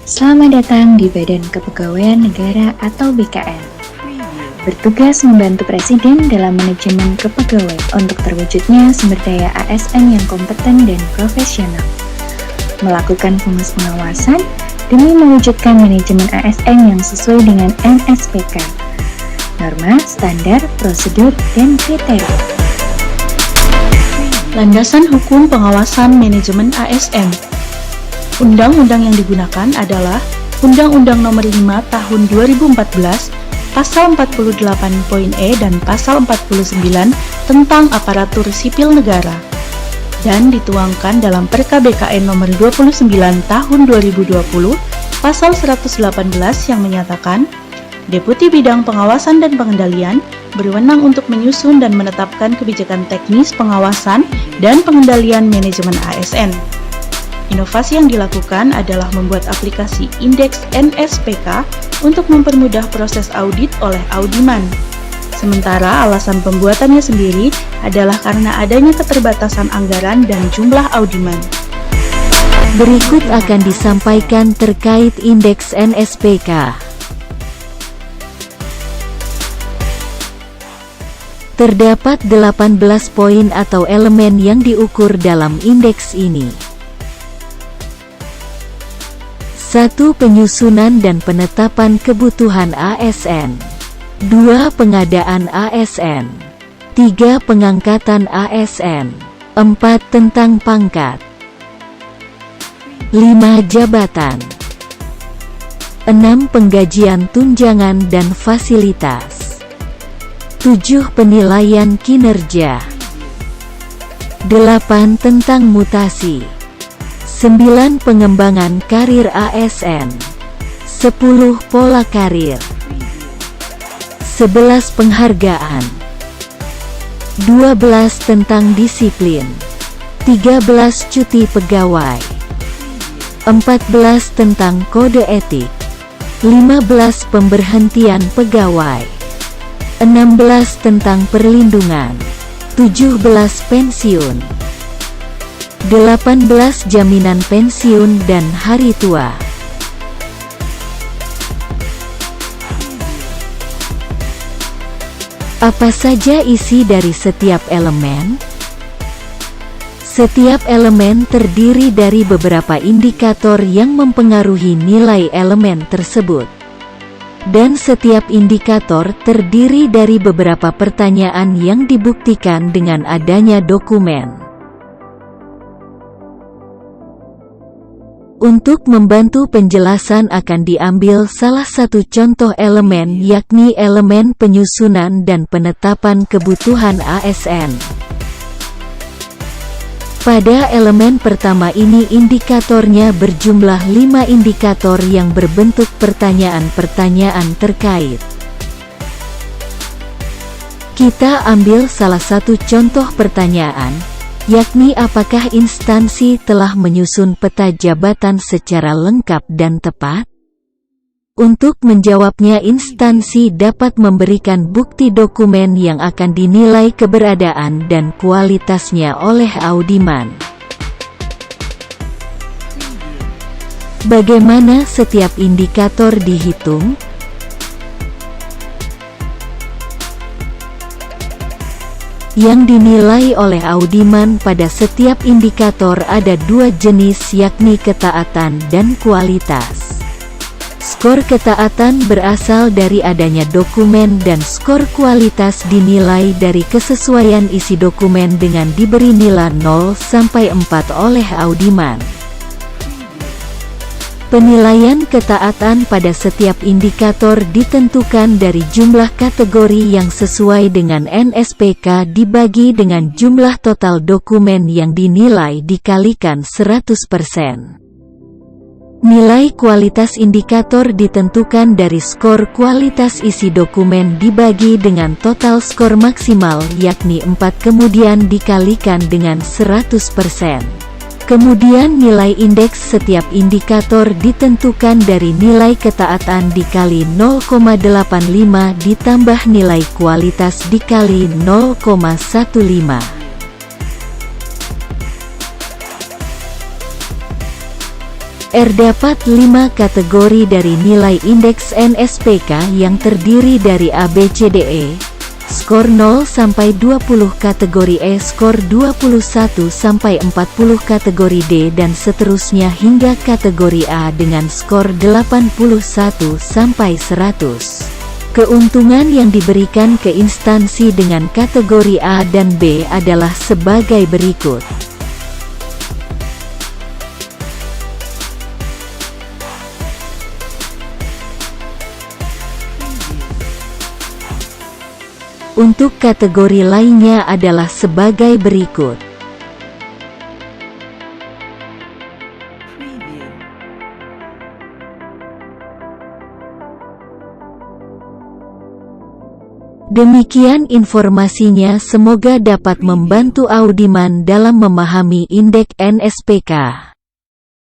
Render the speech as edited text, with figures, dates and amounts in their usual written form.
Selamat datang di Badan Kepegawaian Negara atau BKN. Bertugas membantu Presiden dalam manajemen kepegawaian untuk terwujudnya sumber daya ASN yang kompeten dan profesional. Melakukan fungsi pengawasan demi mewujudkan manajemen ASN yang sesuai dengan NSPK, norma, standar, prosedur, dan kriteria. Landasan hukum pengawasan manajemen ASN. Undang-undang yang digunakan adalah Undang-Undang Nomor 5 Tahun 2014, Pasal 48.e dan Pasal 49 tentang Aparatur Sipil Negara, dan dituangkan dalam Perka BKN Nomor 29 Tahun 2020, Pasal 118 yang menyatakan Deputi Bidang Pengawasan dan Pengendalian berwenang untuk menyusun dan menetapkan kebijakan teknis pengawasan dan pengendalian manajemen ASN. Inovasi yang dilakukan adalah membuat aplikasi indeks NSPK untuk mempermudah proses audit oleh audiman. Sementara alasan pembuatannya sendiri adalah karena adanya keterbatasan anggaran dan jumlah audiman. Berikut akan disampaikan terkait indeks NSPK. Terdapat 18 poin atau elemen yang diukur dalam indeks ini. 1. Penyusunan dan penetapan kebutuhan ASN. 2. Pengadaan ASN. 3. Pengangkatan ASN. 4. Tentang pangkat. 5. Jabatan. 6. Penggajian tunjangan dan fasilitas. 7. Penilaian kinerja. 8. Tentang mutasi. 9. Pengembangan karir ASN. 10. Pola karir. 11. Penghargaan. 12. Tentang disiplin. 13. Cuti pegawai. 14. Tentang kode etik. 15. Pemberhentian pegawai. 16. Tentang perlindungan. 17. Pensiun. 18. Jaminan pensiun dan hari tua. Apa saja isi dari setiap elemen? Setiap elemen terdiri dari beberapa indikator yang mempengaruhi nilai elemen tersebut. Dan setiap indikator terdiri dari beberapa pertanyaan yang dibuktikan dengan adanya dokumen. Untuk membantu penjelasan akan diambil salah satu contoh elemen, yakni elemen penyusunan dan penetapan kebutuhan ASN. Pada elemen pertama ini indikatornya berjumlah 5 indikator yang berbentuk pertanyaan-pertanyaan terkait. Kita ambil salah satu contoh pertanyaan, yakni apakah instansi telah menyusun peta jabatan secara lengkap dan tepat? Untuk menjawabnya, instansi dapat memberikan bukti dokumen yang akan dinilai keberadaan dan kualitasnya oleh audiman. Bagaimana setiap indikator dihitung? Yang dinilai oleh audiman pada setiap indikator ada 2 jenis, yakni ketaatan dan kualitas. Skor ketaatan berasal dari adanya dokumen dan skor kualitas dinilai dari kesesuaian isi dokumen dengan diberi nilai 0 sampai 4 oleh audiman. Penilaian ketaatan pada setiap indikator ditentukan dari jumlah kategori yang sesuai dengan NSPK dibagi dengan jumlah total dokumen yang dinilai dikalikan 100%. Nilai kualitas indikator ditentukan dari skor kualitas isi dokumen dibagi dengan total skor maksimal, yakni 4 kemudian dikalikan dengan 100%. Kemudian nilai indeks setiap indikator ditentukan dari nilai ketaatan dikali 0,85 ditambah nilai kualitas dikali 0,15. Terdapat 5 kategori dari nilai indeks NSPK yang terdiri dari ABCDE, skor 0 sampai 20, kategori E skor 21 sampai 40, kategori D dan seterusnya hingga kategori A dengan skor 81 sampai 100. Keuntungan yang diberikan ke instansi dengan kategori A dan B adalah sebagai berikut. Untuk kategori lainnya adalah sebagai berikut. Demikian informasinya, semoga dapat membantu Audiman dalam memahami indeks NSPK.